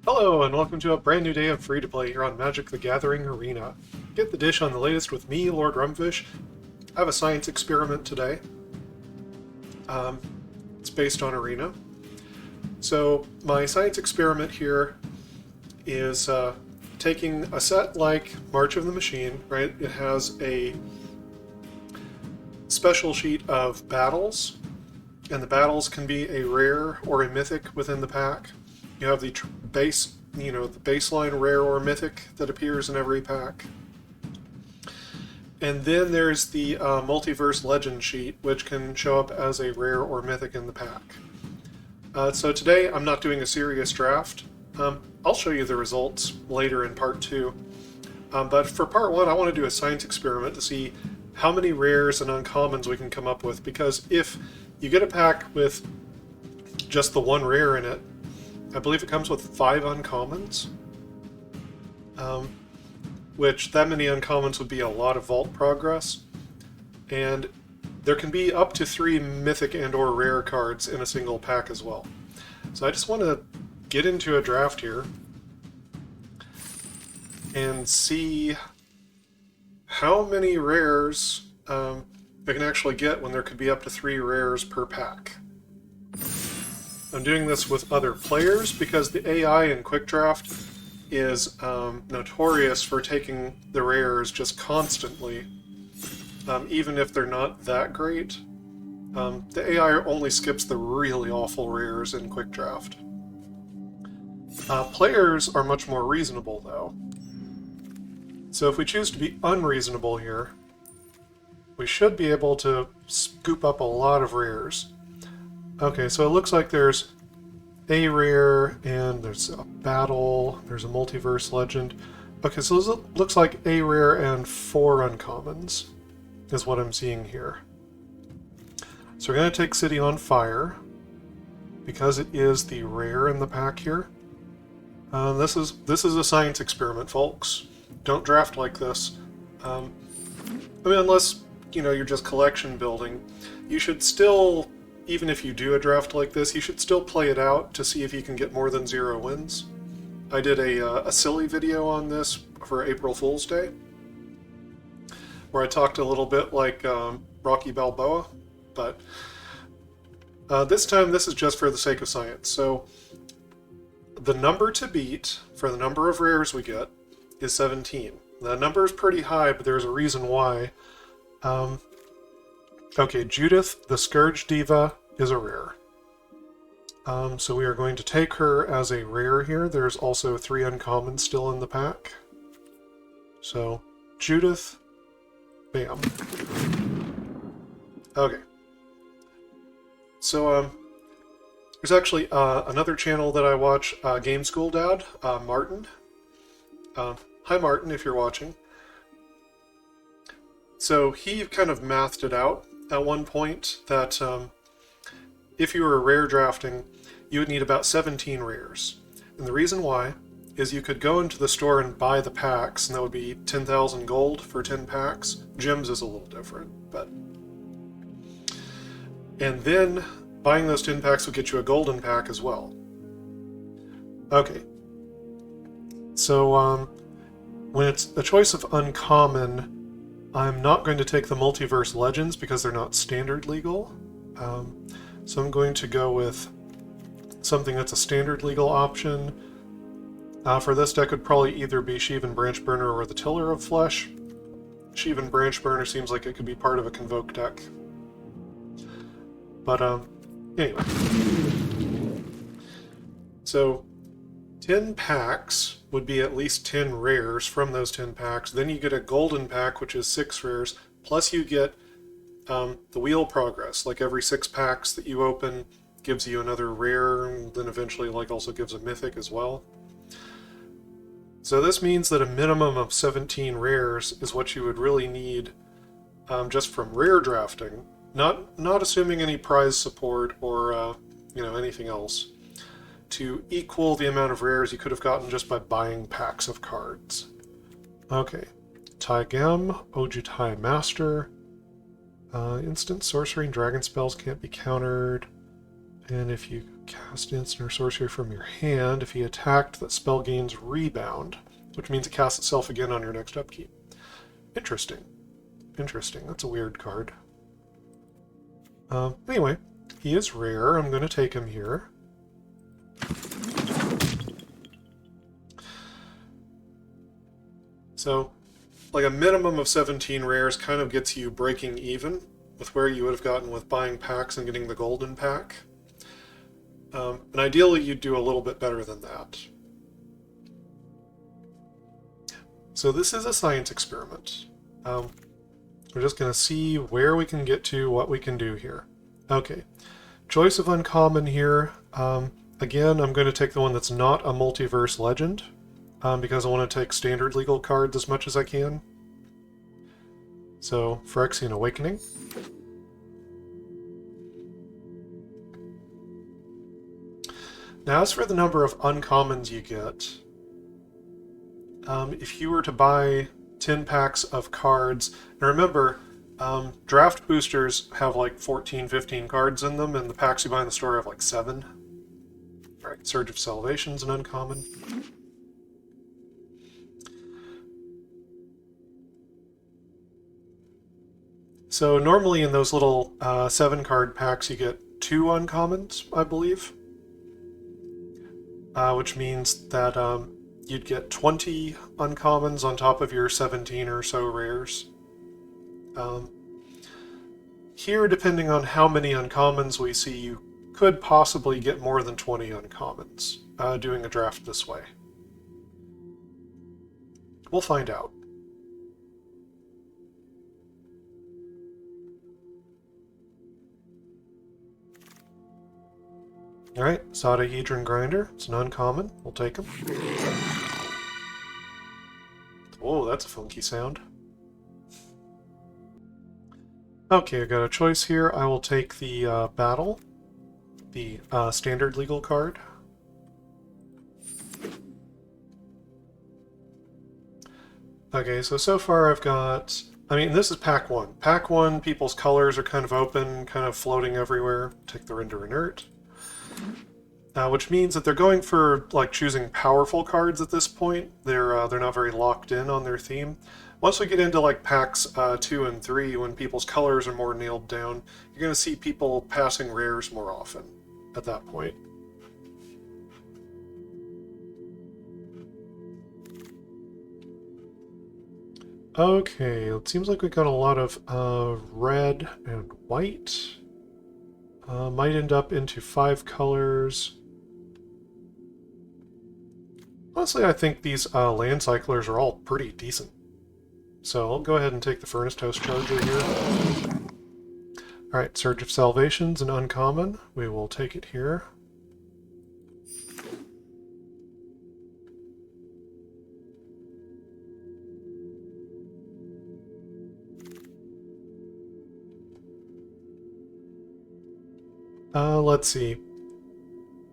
Hello, and welcome to a brand new day of free-to-play here on Magic the Gathering Arena. Get the dish on the latest with me, Lord Rumfish. I have a science experiment today. It's based on Arena. So, my science experiment here is taking a set like March of the Machine, right? It has a special sheet of battles, and the battles can be a rare or a mythic within the pack. You have the base, the baseline rare or mythic that appears in every pack. And then there's the multiverse legend sheet, which can show up as a rare or mythic in the pack. So today I'm not doing a serious draft. I'll show you the results later in part 2. But for part 1, I want to do a science experiment to see how many rares and uncommons we can come up with, because if you get a pack with just the one rare in it, I believe it comes with 5 uncommons, which that many uncommons would be a lot of vault progress, and there can be up to 3 mythic and or rare cards in a single pack as well. So I just want to get into a draft here and see how many rares I can actually get when there could be up to 3 rares per pack. I'm doing this with other players because the AI in Quick Draft is notorious for taking the rares just constantly, even if they're not that great. The AI only skips the really awful rares in Quick Draft. Players are much more reasonable, though. So if we choose to be unreasonable here, we should be able to scoop up a lot of rares. Okay, so it looks like there's a rare, and there's a battle, there's a multiverse legend. Okay, so it looks like a rare and 4 uncommons is what I'm seeing here. So we're going to take City on Fire, because it is the rare in the pack here. This is a science experiment, folks. Don't draft like this. I mean, unless, you're just collection building, you should still, even if you do a draft like this, you should still play it out to see if you can get more than 0 wins. I did a silly video on this for April Fool's Day, where I talked a little bit like Rocky Balboa, but this time this is just for the sake of science. So the number to beat for the number of rares we get is 17. The number is pretty high, but there's a reason why. Okay, Judith, the Scourge Diva, is a rare. So we are going to take her as a rare here. There's also 3 uncommons still in the pack. So, Judith, bam. Okay. So, there's actually another channel that I watch, Game School Dad, Martin. Hi Martin, if you're watching. So he kind of mathed it out at one point that if you were rare drafting, you would need about 17 rares. And the reason why is you could go into the store and buy the packs, and that would be 10,000 gold for 10 packs. Gems is a little different, but... And then buying those 10 packs would get you a golden pack as well. Okay. So, when it's a choice of uncommon, I'm not going to take the Multiverse Legends because they're not standard legal. So I'm going to go with something that's a standard legal option. For this deck would probably either be Sheevan Branchburner or the Tiller of Flesh. Sheevan Branchburner seems like it could be part of a Convoke deck. But anyway. So 10 packs would be at least 10 rares from those 10 packs. Then you get a golden pack, which is 6 rares, plus you get the wheel progress. Like every 6 packs that you open gives you another rare, and then eventually also gives a mythic as well. So this means that a minimum of 17 rares is what you would really need just from rare drafting, not assuming any prize support or anything else, to equal the amount of rares you could have gotten just by buying packs of cards. Okay. Tai Gem, Ojutai Master. Instant sorcery and dragon spells can't be countered. And if you Cast instant or sorcery from your hand. If he attacked, that spell gains rebound, which means it casts itself again on your next upkeep. Interesting. Interesting. That's a weird card. Anyway, he is rare. I'm going to take him here. So, like a minimum of 17 rares kind of gets you breaking even with where you would have gotten with buying packs and getting the golden pack. And ideally, you'd do a little bit better than that. So this is a science experiment. We're just going to see where we can get to, what we can do here. Okay, choice of uncommon here. Again, I'm going to take the one that's not a multiverse legend, because I want to take standard legal cards as much as I can. So, Phyrexian Awakening. Now, as for the number of uncommons you get, if you were to buy 10 packs of cards, and remember, draft boosters have like 14, 15 cards in them, and the packs you buy in the store have like 7. Right, Surge of Salvation's an uncommon. So normally in those little 7-card packs you get 2 uncommons, I believe. Which means that you'd get 20 uncommons on top of your 17 or so rares. Here, depending on how many uncommons we see, you could possibly get more than 20 uncommons doing a draft this way. We'll find out. Alright, Sodahedron Grinder. It's an uncommon. We'll take him. Whoa, that's a funky sound. Okay, I got a choice here. I will take the Battle, the standard legal card. Okay, so far I've got... I mean, this is Pack 1. Pack 1, people's colors are kind of open, kind of floating everywhere. Take the Render Inert. Which means that they're going for like choosing powerful cards at this point. They're not very locked in on their theme. Once we get into like packs 2 and 3, when people's colors are more nailed down, you're going to see people passing rares more often at that point. Okay, it seems like we've got a lot of red and white. Might end up into 5 colors. Honestly, I think these land cyclers are all pretty decent. So I'll go ahead and take the Furnace Toast Charger here. Alright, Surge of Salvation's an uncommon. We will take it here. Let's see.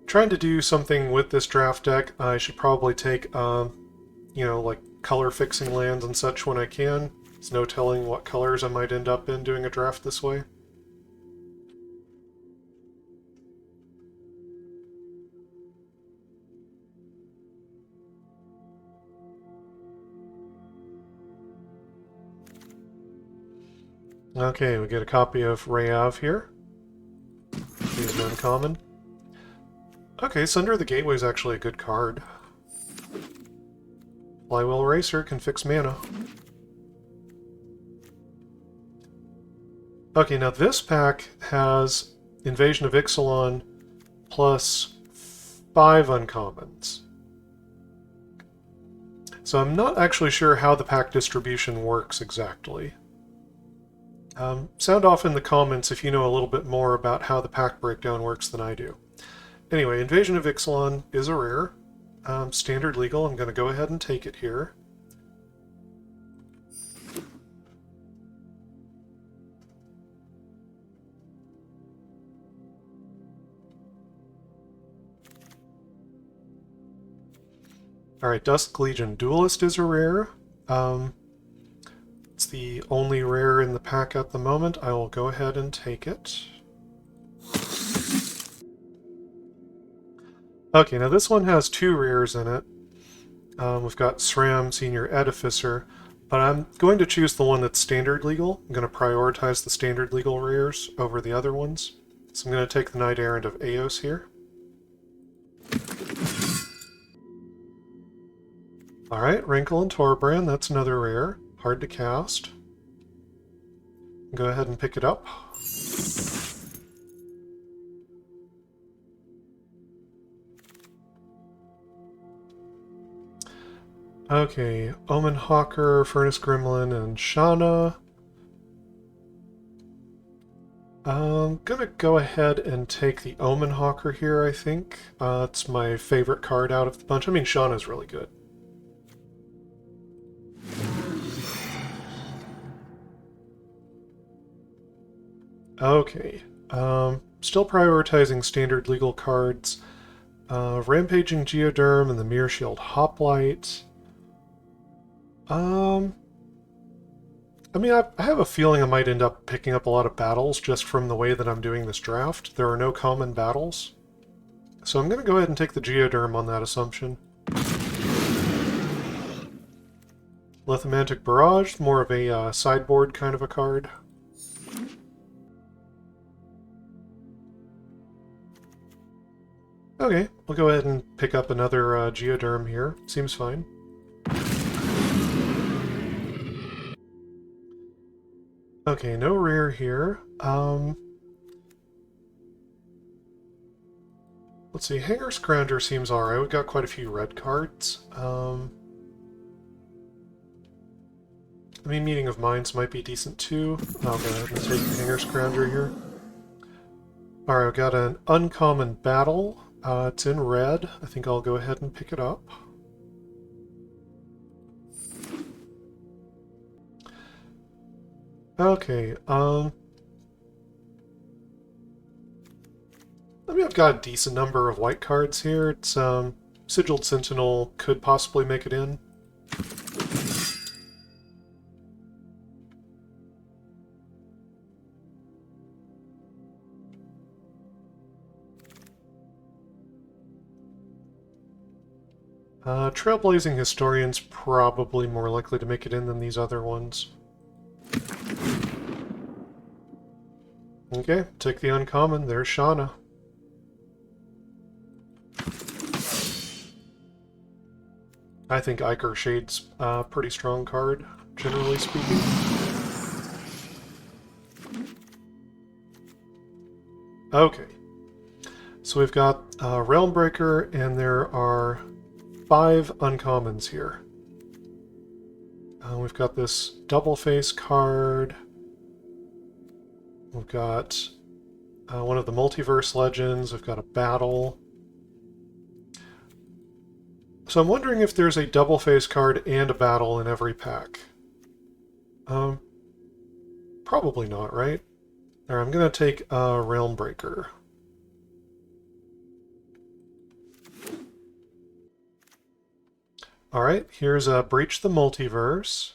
Trying to do something with this draft deck, I should probably take, you know, like color fixing lands and such when I can. There's no telling what colors I might end up in doing a draft this way. Okay, we get a copy of Rayav here. He's an uncommon. Okay, Sunder of the Gateway is actually a good card. Flywheel Racer can fix mana. Okay, now this pack has Invasion of Ixalan plus 5 uncommons. So I'm not actually sure how the pack distribution works exactly. Sound off in the comments if you know a little bit more about how the pack breakdown works than I do. Anyway, Invasion of Ixalan is a rare. Standard legal, I'm going to go ahead and take it here. Alright, Dusk Legion Duelist is a rare. It's the only rare in the pack at the moment. I will go ahead and take it. Okay, now this one has 2 rears in it. We've got SRAM, Senior Edificer, but I'm going to choose the one that's standard legal. I'm going to prioritize the standard legal rears over the other ones. So I'm going to take the Knight Errant of Eos here. Alright, Wrinkle and Torbrand, that's another rare. Hard to cast. Go ahead and pick it up. Okay, Omen Hawker, Furnace Gremlin, and Shauna. I'm gonna go ahead and take the Omen Hawker here, I think. It's my favorite card out of the bunch. I mean, Shauna's really good. Okay, still prioritizing standard legal cards. Rampaging Geoderm and the Mirror Shield Hoplite. I mean, I have a feeling I might end up picking up a lot of battles just from the way that I'm doing this draft. There are no common battles. So I'm going to go ahead and take the Geoderm on that assumption. Lithomantic Barrage, more of a sideboard kind of a card. Okay, we'll go ahead and pick up another Geoderm here. Seems fine. Okay, no rare here. Let's see, Hanger Scrounger seems alright. We've got quite a few red cards. I mean, Meeting of Minds might be decent too. I'll go ahead and take Hanger Scrounger here. Alright, we've got an uncommon battle. It's in red. I think I'll go ahead and pick it up. Okay, I mean, I've got a decent number of white cards here. It's, Sigiled Sentinel could possibly make it in. Trailblazing Historian's probably more likely to make it in than these other ones. Okay, take the uncommon. There's Shauna. I think Ichor Shade's a pretty strong card, generally speaking. Okay. So we've got Realmbreaker, and there are 5 uncommons here. We've got this double face card. We've got one of the Multiverse Legends. We've got a battle. So I'm wondering if there's a double face card and a battle in every pack. Probably not, right? Alright, I'm going to take Realmbreaker. Alright, here's Breach the Multiverse.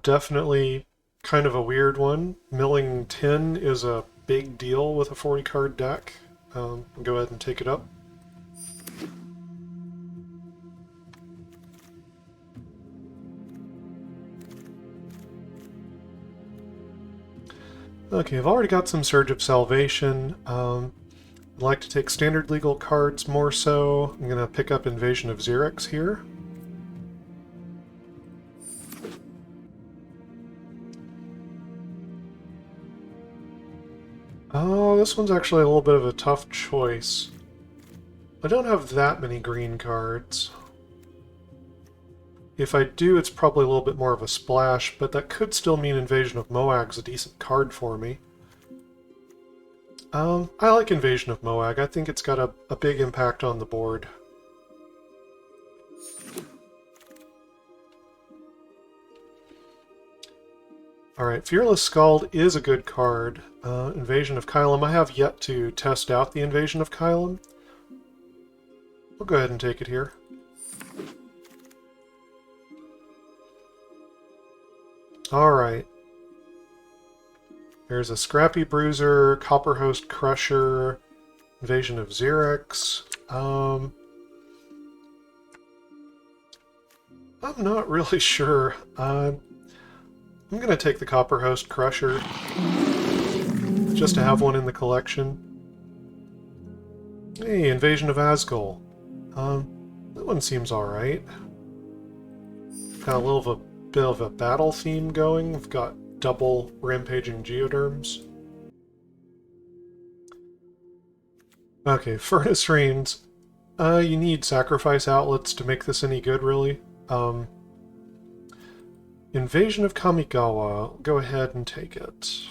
Definitely kind of a weird one. Milling 10 is a big deal with a 40-card deck. I'll go ahead and take it up. Okay, I've already got some Surge of Salvation. I'd like to take standard legal cards more so. I'm going to pick up Invasion of Xerix here. Oh, this one's actually a little bit of a tough choice. I don't have that many green cards. If I do, it's probably a little bit more of a splash, but that could still mean Invasion of Moag's a decent card for me. I like Invasion of Moag. I think it's got a big impact on the board. Alright, Fearless Skald is a good card. Invasion of Kylum. I have yet to test out the Invasion of Kylum. We'll go ahead and take it here. Alright. There's a Scrappy Bruiser, Copperhost Crusher, Invasion of Xerix. I'm not really sure. I'm going to take the Copper Host Crusher just to have one in the collection. Hey, Invasion of Asgol. That one seems alright. Got a little bit of a battle theme going. We've got double rampaging geoderms. Okay, Furnace Rains. You need sacrifice outlets to make this any good, really. Invasion of Kamigawa. Go ahead and take it.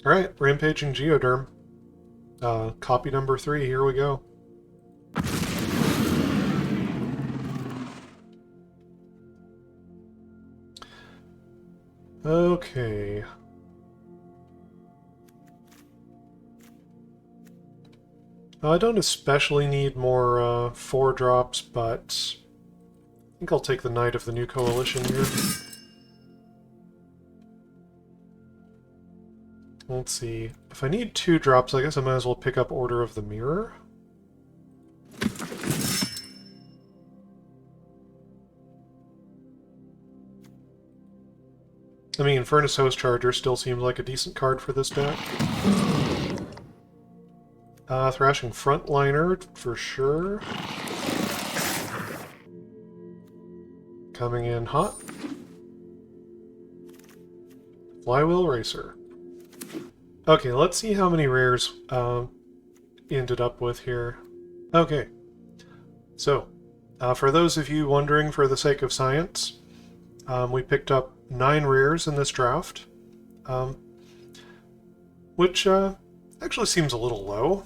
Alright, Rampaging Geoderm. Copy number 3, here we go. Okay. I don't especially need more 4-drops, but I think I'll take the Knight of the New Coalition here. Let's see. If I need 2 drops, I guess I might as well pick up Order of the Mirror. I mean, Furnace Host Charger still seems like a decent card for this deck. Thrashing Frontliner, for sure. Coming in hot. Flywheel Racer. Okay, let's see how many rares ended up with here. Okay, so for those of you wondering for the sake of science, we picked up 9 rares in this draft, which actually seems a little low.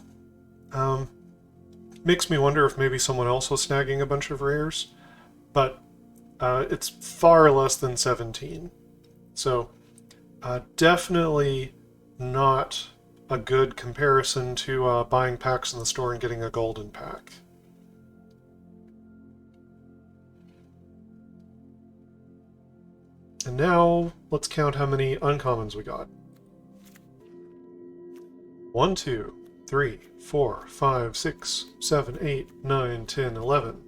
Makes me wonder if maybe someone else was snagging a bunch of rares, but it's far less than 17. So definitely not a good comparison to buying packs in the store and getting a golden pack. And now, let's count how many uncommons we got. 1, 2, 3, 4, 5, 6, 7, 8, 9, 10, 11,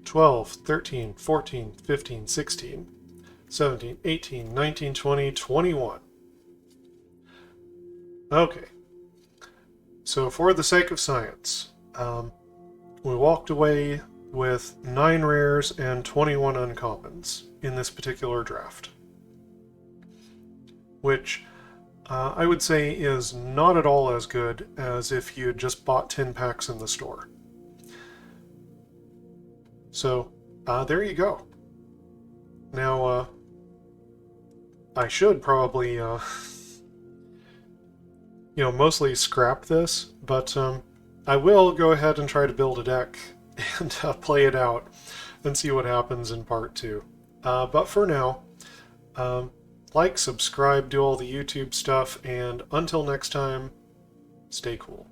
12, 13, 14, 15, 16, 17, 18, 19, 20, 21. Okay. So for the sake of science, we walked away with 9 rares and 21 uncommons in this particular draft, which I would say is not at all as good as if you had just bought 10 packs in the store. So there you go. Now I should probably mostly scrap this, but I will go ahead and try to build a deck and play it out and see what happens in part 2. But for now, like, subscribe, do all the YouTube stuff, and until next time, stay cool.